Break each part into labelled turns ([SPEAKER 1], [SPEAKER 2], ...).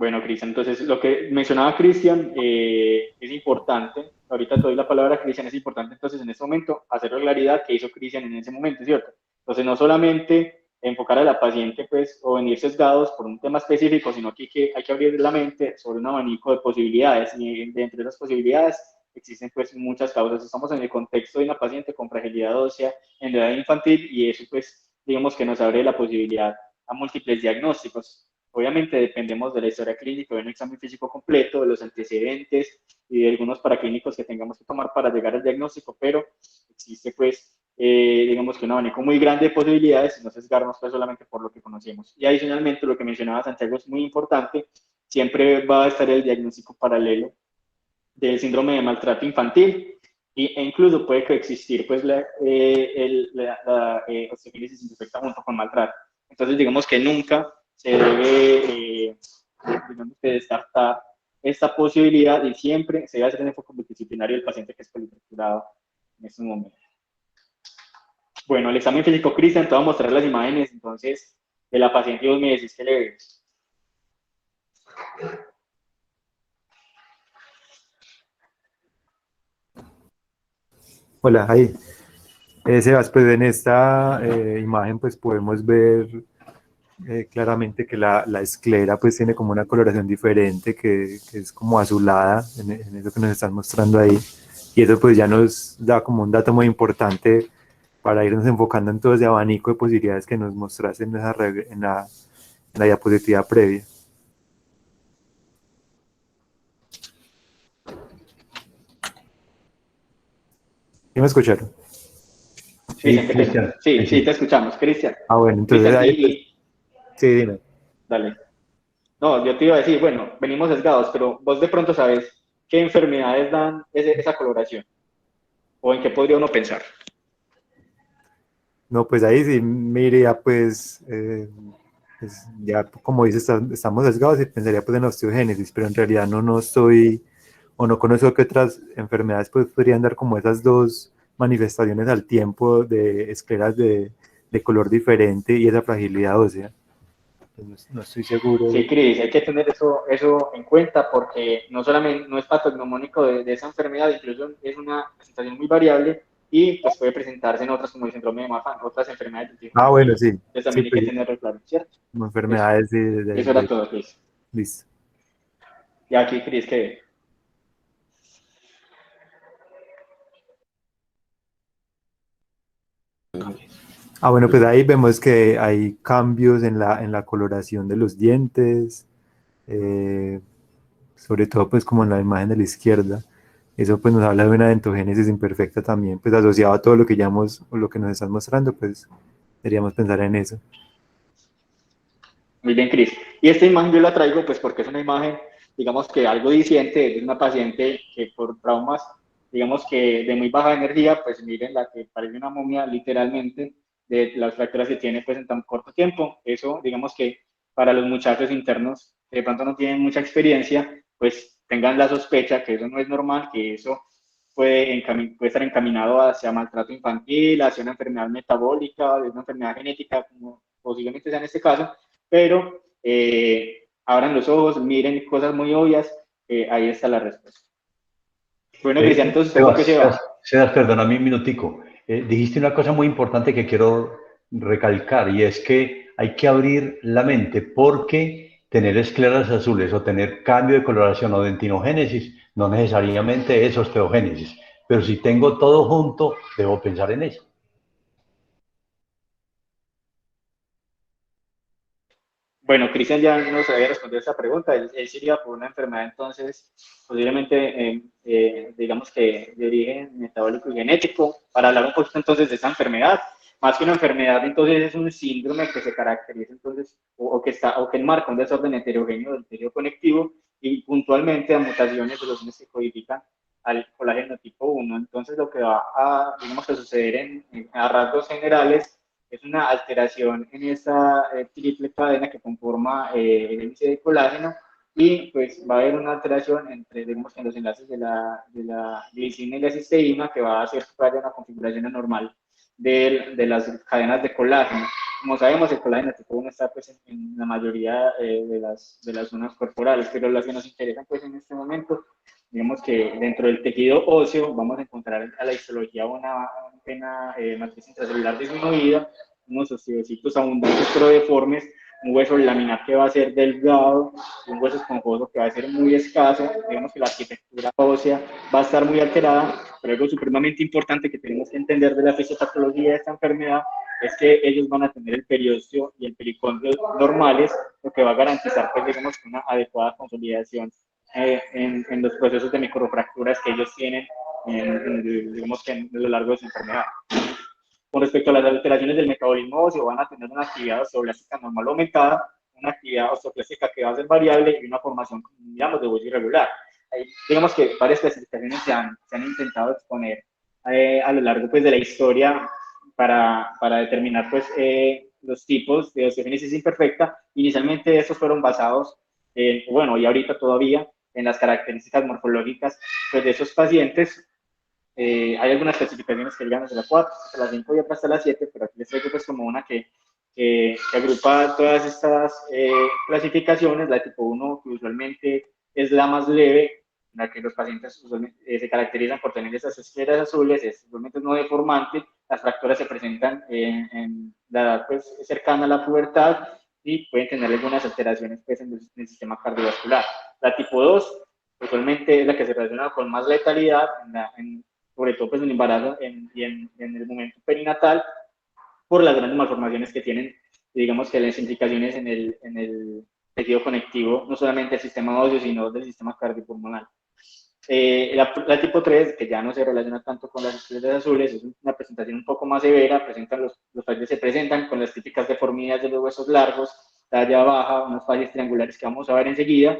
[SPEAKER 1] Bueno, Cristian, entonces lo que mencionaba Cristian es importante. Ahorita te doy la palabra a Cristian, es importante entonces en este momento hacer la claridad que hizo Cristian en ese momento, ¿cierto? Entonces no solamente enfocar a la paciente pues o venir sesgados por un tema específico, sino que hay que abrir la mente sobre un abanico de posibilidades y de entre esas posibilidades existen pues muchas causas. Estamos en el contexto de una paciente con fragilidad ósea en edad infantil y eso pues digamos que nos abre la posibilidad a múltiples diagnósticos. Obviamente dependemos de la historia clínica, de un examen físico completo, de los antecedentes y de algunos paraclínicos que tengamos que tomar para llegar al diagnóstico, pero existe pues, digamos que un abanico muy grande de posibilidades y no sesgarnos pues solamente por lo que conocemos. Y adicionalmente, lo que mencionaba Santiago es muy importante, siempre va a estar el diagnóstico paralelo del síndrome de maltrato infantil e incluso puede coexistir pues la osteoporosis imperfecta junto con maltrato. Entonces digamos que nunca se debe digamos que descartar esta posibilidad y siempre se debe hacer un enfoque multidisciplinario del paciente que es polifracturado en este momento. Bueno, el examen físico, Cristian, te voy a mostrar las imágenes entonces de la paciente y vos me decís que le ves.
[SPEAKER 2] Hola, ahí. Sebas, pues en esta imagen pues podemos ver claramente que la esclera pues tiene como una coloración diferente que es como azulada en eso que nos están mostrando ahí, y eso pues ya nos da como un dato muy importante para irnos enfocando en todo ese abanico de posibilidades que nos mostraste en, en la diapositiva previa. ¿Sí me escucharon?
[SPEAKER 1] Cristian,
[SPEAKER 3] Sí,
[SPEAKER 1] qué pena.
[SPEAKER 3] Cristian,
[SPEAKER 1] Sí,
[SPEAKER 3] sí,
[SPEAKER 1] sí, te
[SPEAKER 3] sí.
[SPEAKER 1] escuchamos. Cristian,
[SPEAKER 2] Ah, bueno, entonces
[SPEAKER 1] Cristian,
[SPEAKER 2] ahí pues, sí, dime.
[SPEAKER 1] dale. No, yo te iba a decir, bueno, venimos sesgados, pero vos de pronto sabes qué enfermedades dan esa coloración o en qué podría uno pensar.
[SPEAKER 2] No, pues ahí sí me iría pues, pues ya como dices, estamos sesgados y pensaría pues en osteogénesis, pero en realidad no estoy, o no conozco que otras enfermedades pues podrían dar como esas dos manifestaciones al tiempo de escleras de color diferente y esa fragilidad ósea. Pues no estoy seguro.
[SPEAKER 1] Sí, Cris, hay que tener eso en cuenta porque no solamente no es patognomónico de esa enfermedad, incluso es una presentación muy variable y pues puede presentarse en otras como el síndrome de Marfan, otras enfermedades del tejido
[SPEAKER 2] Ah, bueno,
[SPEAKER 1] conectivo.
[SPEAKER 2] sí,
[SPEAKER 1] Entonces
[SPEAKER 2] sí,
[SPEAKER 1] también hay que
[SPEAKER 2] pues
[SPEAKER 1] tenerlo claro, ¿cierto?
[SPEAKER 2] como
[SPEAKER 1] Eso,
[SPEAKER 2] enfermedades
[SPEAKER 1] eso era todo, Cris.
[SPEAKER 2] listo.
[SPEAKER 1] Y aquí, Cris, que
[SPEAKER 2] Ah, bueno, pues ahí vemos que hay cambios en la coloración de los dientes, eh, sobre todo pues como en la imagen de la izquierda. Eso pues nos habla de una dentogénesis imperfecta también, pues asociado a todo lo que ya hemos, o lo que nos están mostrando, pues deberíamos pensar en eso.
[SPEAKER 1] muy bien, Cris. Y esta imagen yo la traigo pues porque es una imagen, digamos que algo diciente de una paciente que por traumas, digamos que de muy baja energía, pues miren la que parece una momia literalmente de las fracturas que tiene pues en tan corto tiempo. Eso, digamos que para los muchachos internos que de pronto no tienen mucha experiencia, pues tengan la sospecha que eso no es normal, que eso puede estar encaminado hacia maltrato infantil, hacia una enfermedad metabólica, una enfermedad genética, como posiblemente sea en este caso, pero abran los ojos, miren cosas muy obvias, ahí está la respuesta. Bueno, Cristian, entonces, ¿usted por qué se va?
[SPEAKER 3] Sebas, perdóname un minutico. Dijiste una cosa muy importante que quiero recalcar y es que hay que abrir la mente porque tener escleras azules o tener cambio de coloración o dentinogénesis no necesariamente es osteogénesis. Pero si tengo todo junto, debo pensar en eso.
[SPEAKER 1] Bueno, Cristian ya nos había respondido esta pregunta. Él se iría por una enfermedad, entonces, posiblemente, digamos que de origen metabólico y genético. Para hablar un poquito entonces de esta enfermedad, más que una enfermedad, entonces es un síndrome que se caracteriza entonces, o que enmarca un desorden heterogéneo del tejido conectivo y puntualmente a mutaciones de los genes que codifican al colágeno tipo 1. Entonces, lo que va a, digamos, a suceder a rasgos generales es una alteración en esa triple cadena que conforma el índice de colágeno y pues va a haber una alteración entre, digamos, en los enlaces de la glicina y la cisteína que va a hacer que haya una configuración anormal de las cadenas de colágeno. Como sabemos, el colágeno tipo 1 está pues, en la mayoría de las zonas corporales, pero las que nos interesan pues, en este momento, digamos que dentro del tejido óseo vamos a encontrar a la histología una matriz intracelular disminuida, unos osteocitos abundantes pero deformes, un hueso laminar que va a ser delgado, un hueso esponjoso que va a ser muy escaso. Digamos que la arquitectura ósea va a estar muy alterada, pero algo supremamente importante que tenemos que entender de la fisiopatología de esta enfermedad es que ellos van a tener el periósteo y el pericondrio normales, lo que va a garantizar, pues, digamos, una adecuada consolidación en los procesos de microfracturas que ellos tienen, digamos que a lo largo de su enfermedad. Con respecto a las alteraciones del metabolismo óseo, van a tener una actividad osteoblástica normal aumentada, una actividad osteoclástica que va a ser variable y una formación, digamos, de hueso irregular. Digamos que varias clasificaciones se han intentado exponer a lo largo pues, de la historia para determinar pues, los tipos de osteogénesis imperfecta. Inicialmente estos fueron basados, bueno, y ahorita todavía, en las características morfológicas pues, de esos pacientes. Hay algunas clasificaciones que llegan hasta la 4, hasta la 5 y otras hasta la 7, pero aquí les traigo pues como una que agrupa todas estas clasificaciones. La tipo 1, que usualmente es la más leve, en la que los pacientes usualmente, se caracterizan por tener esas escleras azules, es usualmente no deformante, las fracturas se presentan en la edad pues, cercana a la pubertad y pueden tener algunas alteraciones pues, en el sistema cardiovascular. La tipo 2, usualmente es la que se relaciona con más letalidad, sobre todo pues, en el embarazo y en el momento perinatal, por las grandes malformaciones que tienen, digamos que las implicaciones en el tejido conectivo, no solamente del sistema óseo, sino del sistema cardiopulmonar. La tipo 3, que ya no se relaciona tanto con las estrellas azules, es una presentación un poco más severa, los fallos se presentan con las típicas deformidades de los huesos largos, talla baja, unos fallos triangulares que vamos a ver enseguida,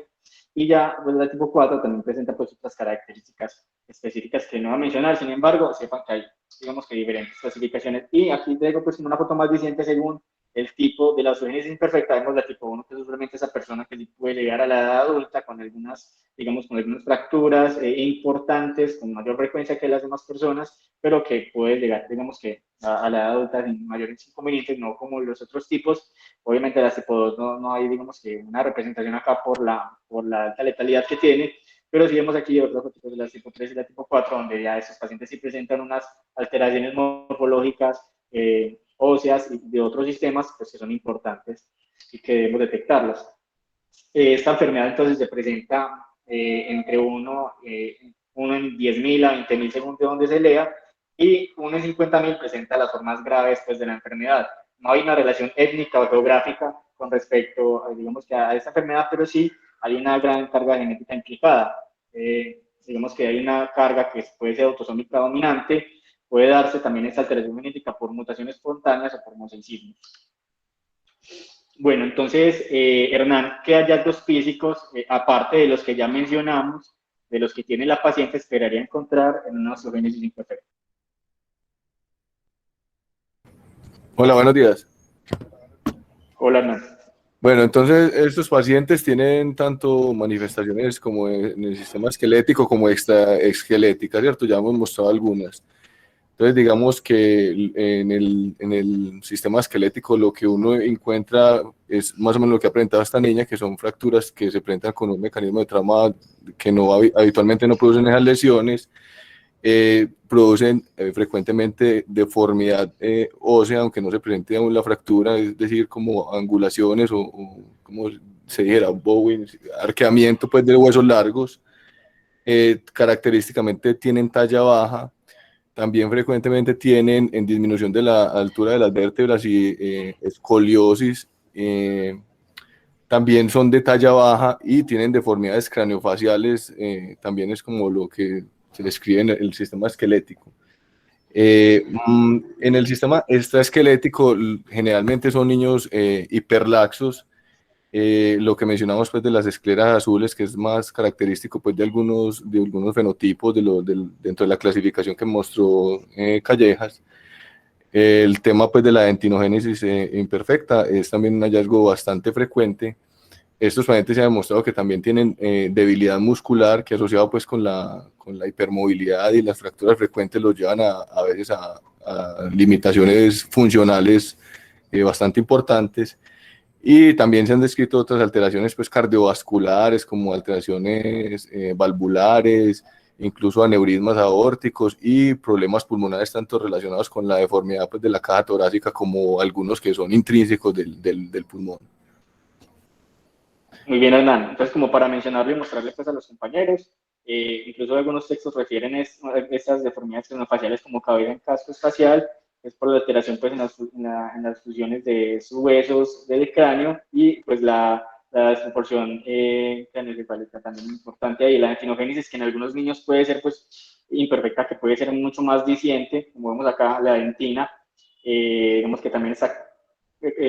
[SPEAKER 1] y ya pues, la tipo 4 también presenta pues, otras características específicas que no voy a mencionar. Sin embargo, sepan que hay, digamos que diferentes clasificaciones. Y aquí traigo pues una foto más reciente según el tipo de la osteogénesis imperfecta. Vemos la tipo 1, que es usualmente esa persona que sí puede llegar a la edad adulta con algunas, digamos, con algunas fracturas importantes, con mayor frecuencia que las demás personas, pero que puede llegar, digamos que a la edad adulta sin mayores inconvenientes, no como los otros tipos. Obviamente la tipo 2 no hay, digamos que una representación acá por la alta letalidad que tiene, pero sí vemos aquí otros fotos de la tipo 3 y la tipo 4, donde ya esos pacientes sí presentan unas alteraciones morfológicas, óseas y de otros sistemas, pues que son importantes y que debemos detectarlas. Esta enfermedad entonces se presenta entre uno en 10.000 a 20.000 según de donde se lea, y 1 en 50.000 presenta las formas graves pues, de la enfermedad. No hay una relación étnica o geográfica con respecto, digamos, que a esta enfermedad, pero sí hay una gran carga genética implicada. Digamos que hay una carga que puede ser autosómica dominante, puede darse también esta alteración genética por mutaciones espontáneas o por mosaicismo. Bueno, entonces, Hernán, ¿qué hallazgos físicos, aparte de los que ya mencionamos, de los que tiene la paciente, esperaría encontrar en una osteogénesis imperfecta?
[SPEAKER 4] Hola, buenos días.
[SPEAKER 1] Hola, Hernán.
[SPEAKER 4] Bueno, entonces estos pacientes tienen tanto manifestaciones como en el sistema esquelético como extraesqueléticas, ¿cierto? Ya hemos mostrado algunas. Entonces, digamos que en el sistema esquelético lo que uno encuentra es más o menos lo que ha presentado esta niña, que son fracturas que se presentan con un mecanismo de trauma que habitualmente no producen esas lesiones. Producen frecuentemente deformidad ósea, aunque no se presente aún la fractura, es decir, como angulaciones o como se dijera, bowing, arqueamiento pues, de huesos largos. Característicamente tienen talla baja, también frecuentemente tienen en disminución de la altura de las vértebras y escoliosis. También son de talla baja y tienen deformidades craneofaciales, también es como lo que se describe en el sistema esquelético. En el sistema extraesquelético generalmente son niños hiperlaxos, lo que mencionamos pues, de las escleras azules, que es más característico pues, de algunos fenotipos dentro de la clasificación que mostró Callejas. El tema pues, de la dentinogénesis imperfecta es también un hallazgo bastante frecuente. Estos pacientes se ha demostrado que también tienen debilidad muscular, que asociado pues, con la hipermovilidad y las fracturas frecuentes los llevan a veces a a limitaciones funcionales bastante importantes. Y también se han descrito otras alteraciones pues, cardiovasculares, como alteraciones valvulares, incluso aneurismas aórticos y problemas pulmonares, tanto relacionados con la deformidad pues, de la caja torácica como algunos que son intrínsecos del pulmón.
[SPEAKER 1] Muy bien, Hernán. Entonces, como para mencionarlo y mostrarle pues, a los compañeros, incluso algunos textos refieren estas deformidades craneofaciales como caída en casco espacial, es por la alteración pues, en las fusiones de sus huesos del cráneo y pues la desproporción craneoencefálica también importante ahí. La dentinogénesis, que en algunos niños puede ser pues, imperfecta, que puede ser mucho más diciente, como vemos acá, la dentina, digamos que también está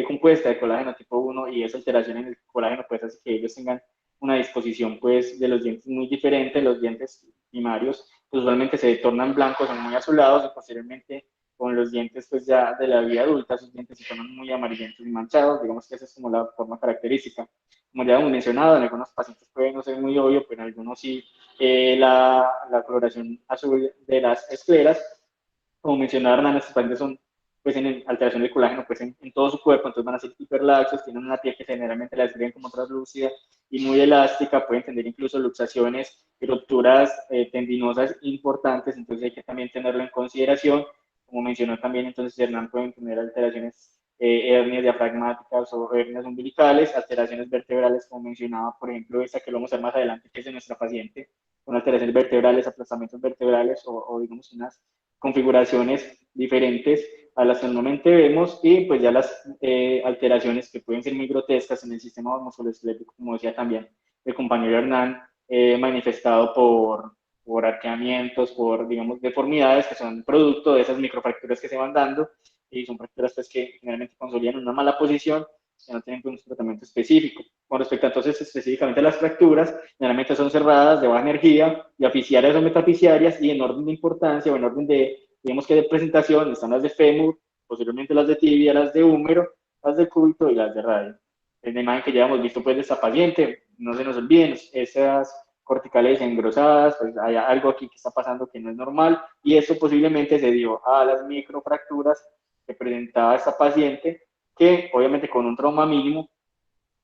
[SPEAKER 1] compuesta de colágeno tipo 1 y esa alteración en el colágeno pues hace que ellos tengan una disposición pues de los dientes muy diferente. Los dientes primarios pues, usualmente se tornan blancos, son muy azulados, y posteriormente con los dientes pues ya de la vida adulta sus dientes se tornan muy amarillentos y manchados. Digamos que esa es como la forma característica. Como ya hemos mencionado, en algunos pacientes puede no ser muy obvio, pero en algunos sí, la coloración azul de las escleras, como mencionaron, estos pacientes son pues en alteración del colágeno pues en todo su cuerpo, entonces van a ser hiperlaxos, tienen una piel que generalmente la describen como translúcida y muy elástica, pueden tener incluso luxaciones y rupturas tendinosas importantes, entonces hay que también tenerlo en consideración. Como mencionó también, entonces Hernán, pueden tener alteraciones hernias diafragmáticas o hernias umbilicales, alteraciones vertebrales, como mencionaba, por ejemplo, esta que lo vamos a ver más adelante, que es de nuestra paciente, con alteraciones vertebrales, aplastamientos vertebrales o digamos unas configuraciones diferentes a las que normalmente vemos, y pues ya las alteraciones que pueden ser muy grotescas en el sistema musculoesquelético, como decía también el compañero Hernán, manifestado por arqueamientos, por, digamos, deformidades que son producto de esas microfracturas que se van dando, y son fracturas pues, que generalmente consolidan en una mala posición, que no tienen un tratamiento específico. Con respecto entonces específicamente a las fracturas, generalmente son cerradas, de baja energía, y aficiarias o metaficiarias, y en orden de importancia o en orden de, digamos que de presentación, están las de fémur, posiblemente las de tibia, las de húmero, las de cúbito y las de radio. En la imagen que ya hemos visto pues de esta paciente, no se nos olviden, esas corticales engrosadas, pues hay algo aquí que está pasando que no es normal, y eso posiblemente se dio a las microfracturas que presentaba esta paciente, que obviamente con un trauma mínimo,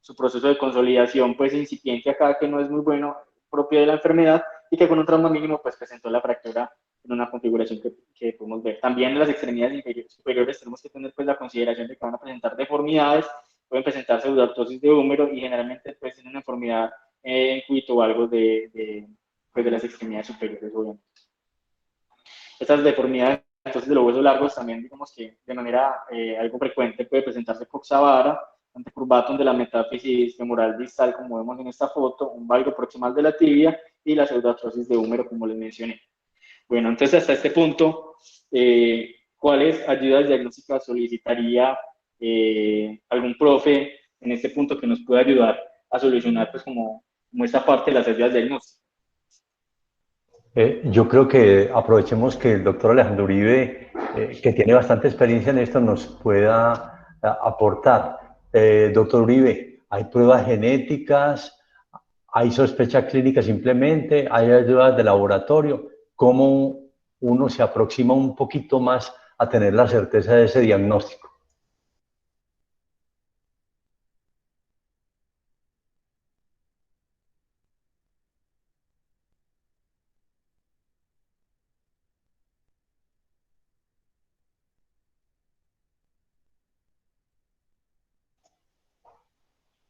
[SPEAKER 1] su proceso de consolidación pues incipiente acá, que no es muy bueno, propio de la enfermedad, y que con un trauma mínimo pues presentó la fractura en una configuración que podemos ver. También en las extremidades superiores tenemos que tener pues la consideración de que van a presentar deformidades, pueden presentar pseudoartrosis de húmero, y generalmente pues tienen una enfermedad en cúbito o algo pues, de las extremidades superiores, obviamente. Estas deformidades entonces de los huesos largos también, digamos que de manera algo frecuente puede presentarse coxavara, antecurvatum de la metáfisis femoral distal, como vemos en esta foto, un valgo proximal de la tibia y la pseudoartrosis de húmero, como les mencioné. Bueno, entonces hasta este punto, ¿cuáles ayudas diagnósticas solicitaría algún profe en este punto que nos pueda ayudar a solucionar pues como esta parte de las ayudas diagnósticas?
[SPEAKER 3] Yo creo que aprovechemos que el doctor Alejandro Uribe, que tiene bastante experiencia en esto, nos pueda aportar. Doctor Uribe, ¿hay pruebas genéticas? ¿Hay sospecha clínica simplemente? ¿Hay ayudas de laboratorio? ¿Cómo uno se aproxima un poquito más a tener la certeza de ese diagnóstico?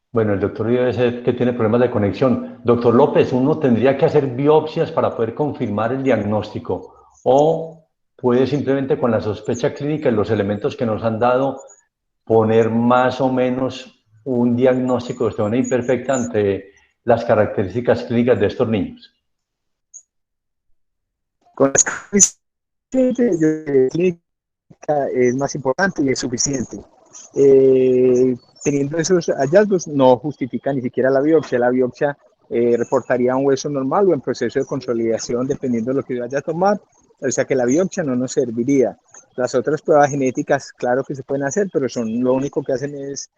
[SPEAKER 3] Bueno, el doctor debe ser que tiene problemas de conexión. Doctor López, ¿uno tendría que hacer biopsias para poder confirmar el diagnóstico? ¿O puede simplemente con la sospecha clínica y los elementos que nos han dado poner más o menos un diagnóstico de osteotomía imperfecta ante las características clínicas de estos niños?
[SPEAKER 5] Con la clínica es más importante y es suficiente. Teniendo esos hallazgos no justifica ni siquiera la biopsia. La biopsia reportaría un hueso normal o en proceso de consolidación dependiendo de lo que vaya a tomar, o sea que la biopsia no nos serviría. Las otras pruebas genéticas, claro que se pueden hacer, pero son lo único que hacen es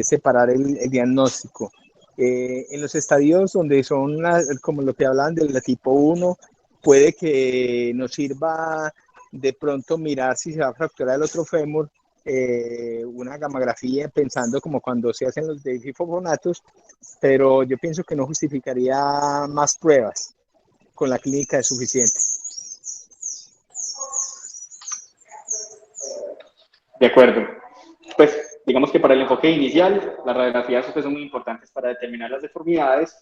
[SPEAKER 5] separar el diagnóstico. En los estadios donde son como lo que hablaban de la tipo 1, puede que nos sirva de pronto mirar si se va a fracturar el otro fémur, una gamografía pensando como cuando se hacen los de fosfonatos, pero yo pienso que no justificaría más pruebas, con la clínica es suficiente.
[SPEAKER 1] De acuerdo. Pues digamos que para el enfoque inicial, las radiografías pues, son muy importantes para determinar las deformidades.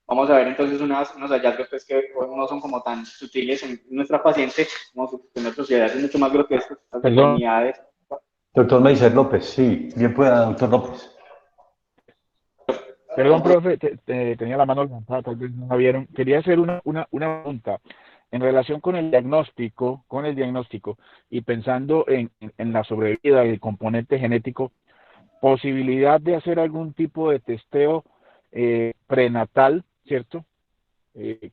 [SPEAKER 1] Vamos a ver entonces unos hallazgos pues, que no son como tan sutiles en nuestra paciente, como en otras sociedades mucho más grotescos, las deformidades.
[SPEAKER 3] Doctor Meiser López, sí, bien pueda, doctor López.
[SPEAKER 6] Perdón, profe, tenía la mano levantada, tal vez no la vieron. Quería hacer una pregunta en relación con el diagnóstico, y pensando en la sobrevida del componente genético, posibilidad de hacer algún tipo de testeo prenatal, ¿cierto?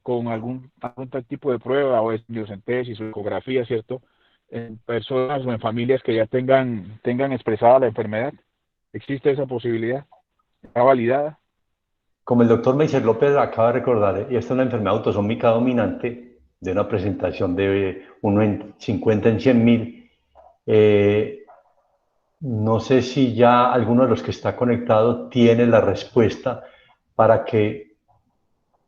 [SPEAKER 6] Con algún tal tipo de prueba o biosentesis o ecografía, ¿cierto? En personas o en familias que ya tengan expresada la enfermedad. ¿Existe esa posibilidad? ¿Está validada?
[SPEAKER 3] Como el doctor Meiser López acaba de recordar, y esta es una enfermedad autosómica dominante de una presentación de 1 en 50 en 100.000. No sé si ya alguno de los que está conectado tiene la respuesta para que,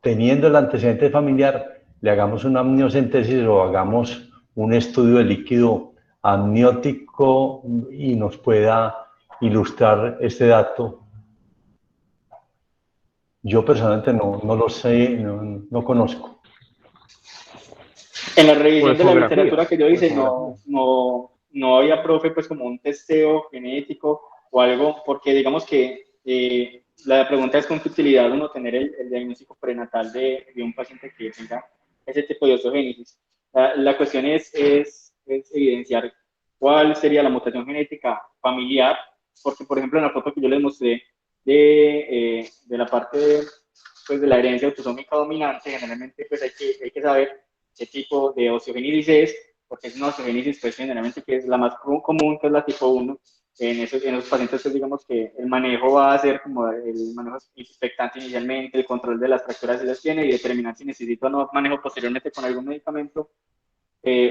[SPEAKER 3] teniendo el antecedente familiar, le hagamos una amniocentesis o hagamos un estudio de líquido amniótico y nos pueda ilustrar este dato. Yo personalmente no lo sé, no conozco.
[SPEAKER 1] En la revisión de la
[SPEAKER 6] ecografía,
[SPEAKER 1] literatura que yo hice no había, profe, pues como un testeo genético o algo, porque digamos que la pregunta es con qué utilidad uno tener el diagnóstico prenatal de un paciente que tenga ese tipo de osteogénesis. La cuestión es evidenciar cuál sería la mutación genética familiar, porque por ejemplo en la foto que yo les mostré de la parte pues, de la herencia autosómica dominante, generalmente pues hay que saber qué tipo de osteogénesis es, porque es una osteogénesis pues generalmente que es la más común, que es la tipo 1. En esos pacientes pues digamos que el manejo va a ser como el manejo expectante inicialmente, el control de las fracturas si las tiene y determinar si necesita o no manejo posteriormente con algún medicamento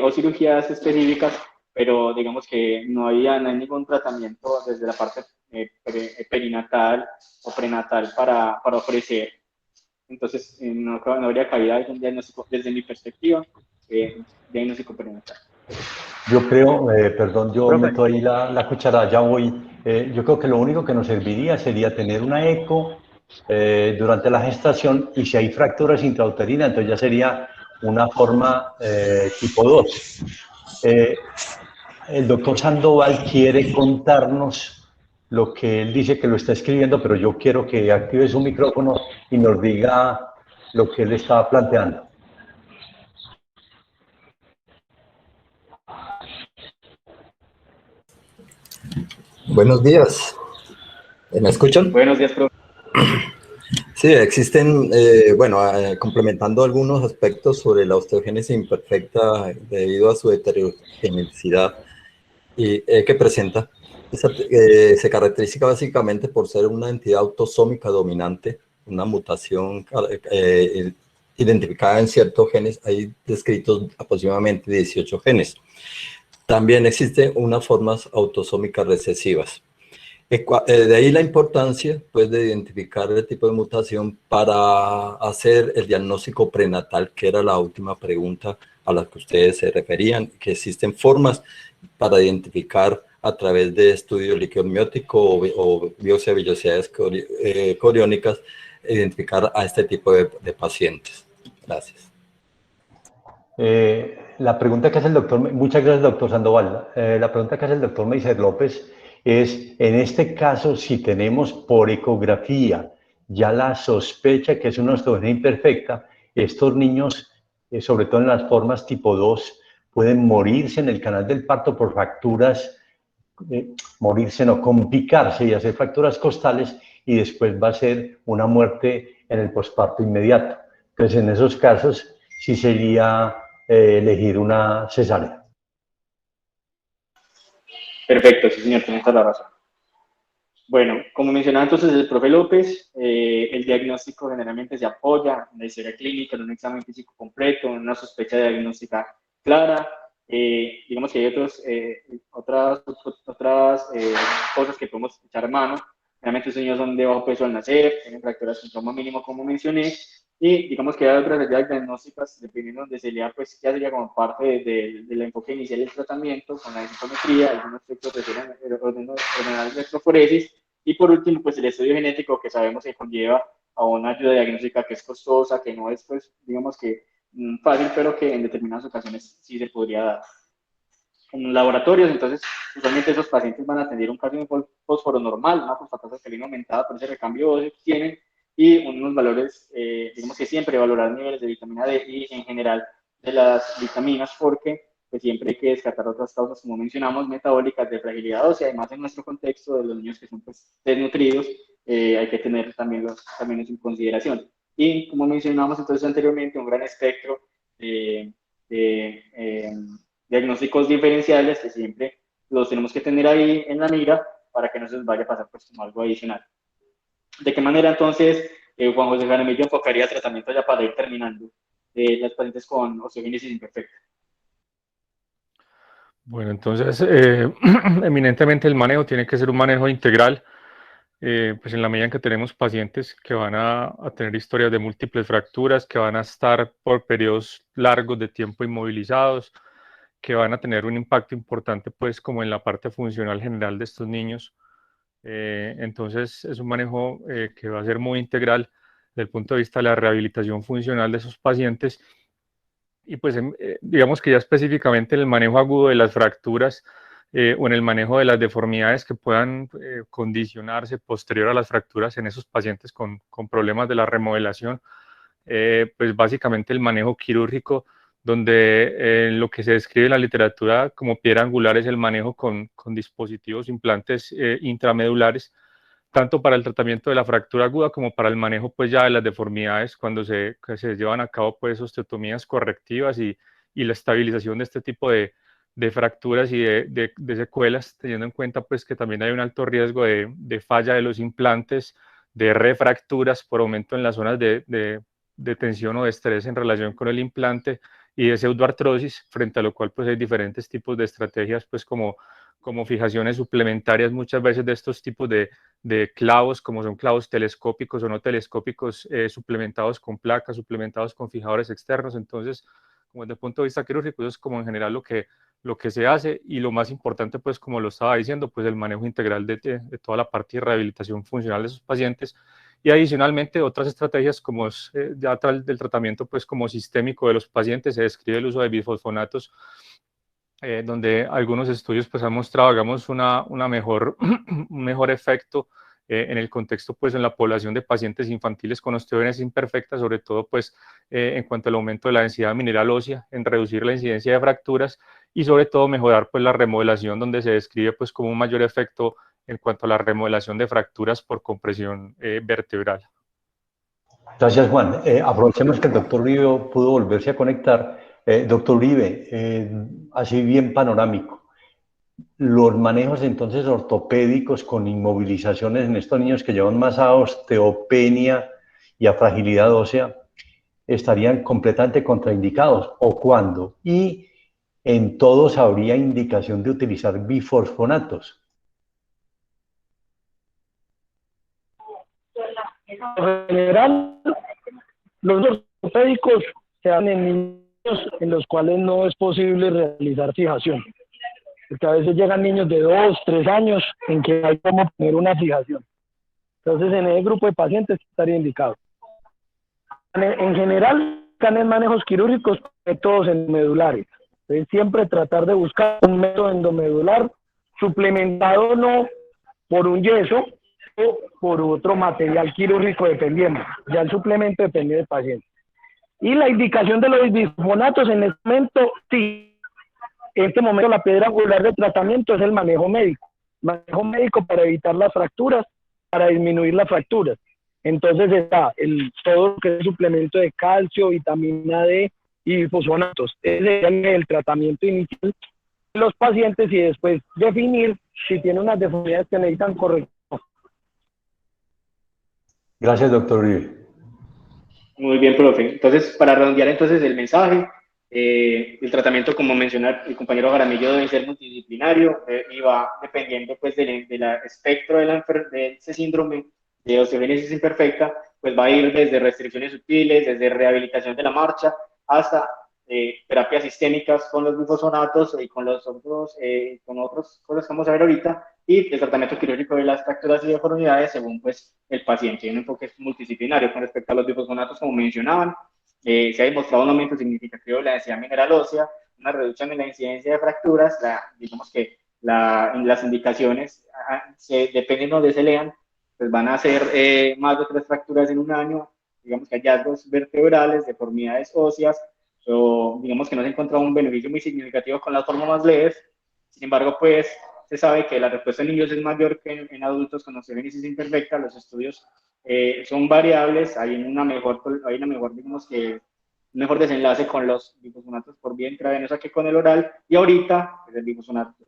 [SPEAKER 1] o cirugías específicas, pero digamos que no hay ningún tratamiento desde la parte perinatal o prenatal para ofrecer. Entonces, no habría cabida de un diagnóstico, desde mi perspectiva, diagnóstico prenatal.
[SPEAKER 3] Yo creo, perdón, yo
[SPEAKER 5] Profe.
[SPEAKER 3] meto ahí la cuchara, ya voy. Yo creo que lo único que nos serviría sería tener una eco durante la gestación y si hay fracturas intrauterinas, entonces ya sería una forma tipo 2. El doctor Sandoval quiere contarnos lo que él dice que lo está escribiendo, pero yo quiero que active su micrófono y nos diga lo que él estaba planteando.
[SPEAKER 7] Buenos días. ¿Me escuchan?
[SPEAKER 1] Buenos días, profe.
[SPEAKER 7] Sí, existen, complementando algunos aspectos sobre la osteogénesis imperfecta debido a su heterogeneidad que presenta. Se caracteriza básicamente por ser una entidad autosómica dominante, una mutación identificada en ciertos genes. Hay descritos aproximadamente 18 genes. También existen unas formas autosómicas recesivas. De ahí la importancia pues, de identificar el tipo de mutación para hacer el diagnóstico prenatal, que era la última pregunta a la que ustedes se referían, que existen formas para identificar a través de estudio líquido amniótico o biopsia de vellosidades coriónicas, identificar a este tipo de pacientes. Gracias.
[SPEAKER 3] La pregunta que hace el doctor, muchas gracias doctor Sandoval, la pregunta que hace el doctor Meiser López es, en este caso, si tenemos por ecografía ya la sospecha que es una osteogénesis imperfecta, estos niños, sobre todo en las formas tipo 2, pueden morirse en el canal del parto por fracturas, morirse no, complicarse y hacer fracturas costales y después va a ser una muerte en el posparto inmediato. Entonces, en esos casos, sí sería elegir una cesárea.
[SPEAKER 1] Perfecto, sí, señor, tiene toda la razón. Bueno, como mencionaba entonces el profe López, el diagnóstico generalmente se apoya en la historia clínica, en un examen físico completo, en una sospecha diagnóstica clara, digamos que hay otras cosas que podemos echar mano. Realmente estos niños son de bajo peso al nacer, tienen fracturas con trauma mínimo, como mencioné, y digamos que hay otras habilidades diagnósticas, dependiendo de donde se lea, pues ya sería como parte del enfoque inicial del tratamiento, con la densitometría, algunos efectos de ordenadores de electroforesis, y por último, pues el estudio genético, que sabemos que conlleva a una ayuda diagnóstica que es costosa, que no es, pues, digamos que fácil, pero que en determinadas ocasiones sí se podría dar. En laboratorios, entonces, usualmente esos pacientes van a tener un calcio fósforo normal, una fosfatasa alcalina aumentada por ese recambio óseo que tienen, y unos valores, digamos que siempre valorar niveles de vitamina D y en general de las vitaminas, porque pues siempre hay que descartar otras causas, como mencionamos, metabólicas de fragilidad ósea, además en nuestro contexto de los niños que son pues, desnutridos, hay que tener también eso en consideración. Y como mencionamos entonces anteriormente, un gran espectro de diagnósticos diferenciales que siempre los tenemos que tener ahí en la mira para que no se les vaya a pasar pues como algo adicional. ¿De qué manera entonces Juan José Jaramillo enfocaría el tratamiento ya para ir terminando las pacientes con osteogénesis imperfecta?
[SPEAKER 8] Bueno, entonces, eminentemente el manejo tiene que ser un manejo integral, pues en la medida en que tenemos pacientes que van a tener historias de múltiples fracturas, que van a estar por periodos largos de tiempo inmovilizados, que van a tener un impacto importante, pues, como en la parte funcional general de estos niños. Entonces, es un manejo que va a ser muy integral desde el punto de vista de la rehabilitación funcional de esos pacientes. Y pues digamos que ya específicamente en el manejo agudo de las fracturas o en el manejo de las deformidades que puedan condicionarse posterior a las fracturas en esos pacientes con problemas de la remodelación, pues básicamente el manejo quirúrgico, donde lo que se describe en la literatura como piedra angular es el manejo con dispositivos implantes intramedulares, tanto para el tratamiento de la fractura aguda como para el manejo pues ya de las deformidades cuando se llevan a cabo pues osteotomías correctivas y la estabilización de este tipo de fracturas y de secuelas, teniendo en cuenta pues que también hay un alto riesgo de falla de los implantes, de refracturas por aumento en las zonas de tensión o de estrés en relación con el implante y de pseudoartrosis, frente a lo cual pues hay diferentes tipos de estrategias pues como fijaciones suplementarias muchas veces de estos tipos de clavos, como son clavos telescópicos o no telescópicos, suplementados con placas, suplementados con fijadores externos. Entonces, como desde el punto de vista quirúrgico, eso es como en general lo que se hace, y lo más importante, pues como lo estaba diciendo, pues el manejo integral de toda la parte de rehabilitación funcional de esos pacientes, y adicionalmente otras estrategias como ya del tratamiento pues como sistémico de los pacientes. Se describe el uso de bifosfonatos, donde algunos estudios pues han mostrado, digamos, un mejor efecto en el contexto, pues en la población de pacientes infantiles con osteogénesis imperfecta, sobre todo pues en cuanto al aumento de la densidad mineral ósea, en reducir la incidencia de fracturas y sobre todo mejorar pues la remodelación, donde se describe pues como un mayor efecto en cuanto a la remodelación de fracturas por compresión vertebral.
[SPEAKER 3] Gracias, Juan. Aprovechemos que el doctor Uribe pudo volverse a conectar. Doctor Uribe, así bien panorámico, los manejos entonces ortopédicos con inmovilizaciones en estos niños que llevan más a osteopenia y a fragilidad ósea estarían completamente contraindicados, ¿o cuándo? Y en todos habría indicación de utilizar bifosfonatos.
[SPEAKER 9] En general, los ortopédicos se dan en niños en los cuales no es posible realizar fijación, porque a veces llegan niños de 2, 3 años en que hay como poner una fijación. Entonces, en ese grupo de pacientes estaría indicado. En general, están en manejos quirúrgicos métodos endomedulares. Entonces, siempre tratar de buscar un método endomedular suplementado no por un yeso o por otro material quirúrgico, dependiendo. Ya el suplemento depende del paciente. Y la indicación de los bifosfonatos en este momento, sí, en este momento la piedra angular de tratamiento es el manejo médico. Manejo médico para evitar las fracturas, para disminuir las fracturas. Entonces está todo lo que es suplemento de calcio, vitamina D y bifosfonatos. Ese es el tratamiento inicial de los pacientes y después definir si tienen unas deformidades que necesitan corrección.
[SPEAKER 3] Gracias, doctor Uribe.
[SPEAKER 1] Muy bien, profe. Entonces, para redondear entonces el mensaje, El tratamiento, como menciona el compañero Jaramillo, debe ser multidisciplinario y va dependiendo pues del espectro de ese síndrome de osteogénesis imperfecta, pues va a ir desde restricciones sutiles, desde rehabilitación de la marcha, hasta terapias sistémicas con los glufosfonatos y con otras cosas que vamos a ver ahorita, y el tratamiento quirúrgico de las fracturas y deformidades según pues el paciente. Hay un enfoque multidisciplinario con respecto a los glufosfonatos, como mencionaban. Se ha demostrado un aumento significativo de la densidad mineral ósea, una reducción en la incidencia de fracturas, digamos que en las indicaciones, dependiendo de donde se lean, pues van a ser más de 3 fracturas en un año, digamos que hallazgos vertebrales, deformidades óseas, o digamos que no se ha encontrado un beneficio muy significativo con las formas más leves. Sin embargo, pues se sabe que la respuesta en niños es mayor que en adultos con osteogénesis imperfecta. Los estudios son variables, hay una mejor, digamos que, un mejor desenlace con los bifosfonatos por vía intravenosa que con el oral, y ahorita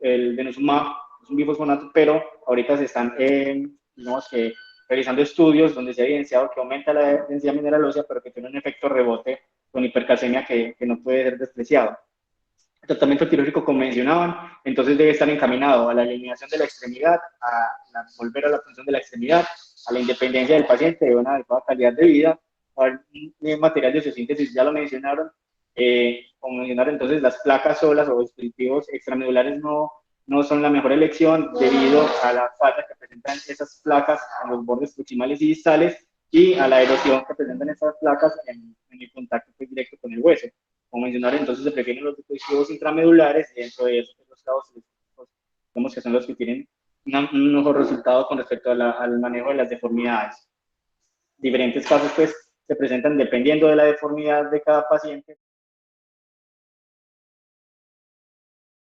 [SPEAKER 1] el denosumab es un bifosfonato, pero ahorita se están, digamos que, realizando estudios donde se ha evidenciado que aumenta la densidad mineral ósea, pero que tiene un efecto rebote con hipercalcemia que no puede ser despreciado. El tratamiento quirúrgico, como mencionaban, entonces debe estar encaminado a la eliminación de la extremidad, volver a la función de la extremidad, a la independencia del paciente, de una adecuada calidad de vida, al material de osteosíntesis, ya lo mencionaron. Como mencionaron, entonces las placas solas o dispositivos extramedulares no son la mejor elección debido a la falla que presentan esas placas en los bordes proximales y distales, y a la erosión que presentan esas placas en el contacto directo con el hueso. Como mencionar, entonces se prefieren los dispositivos intramedulares, y dentro de esos los clavos elípticos, digamos que son los que tienen un mejor resultado con respecto al manejo de las deformidades. Diferentes casos pues se presentan dependiendo de la deformidad de cada paciente.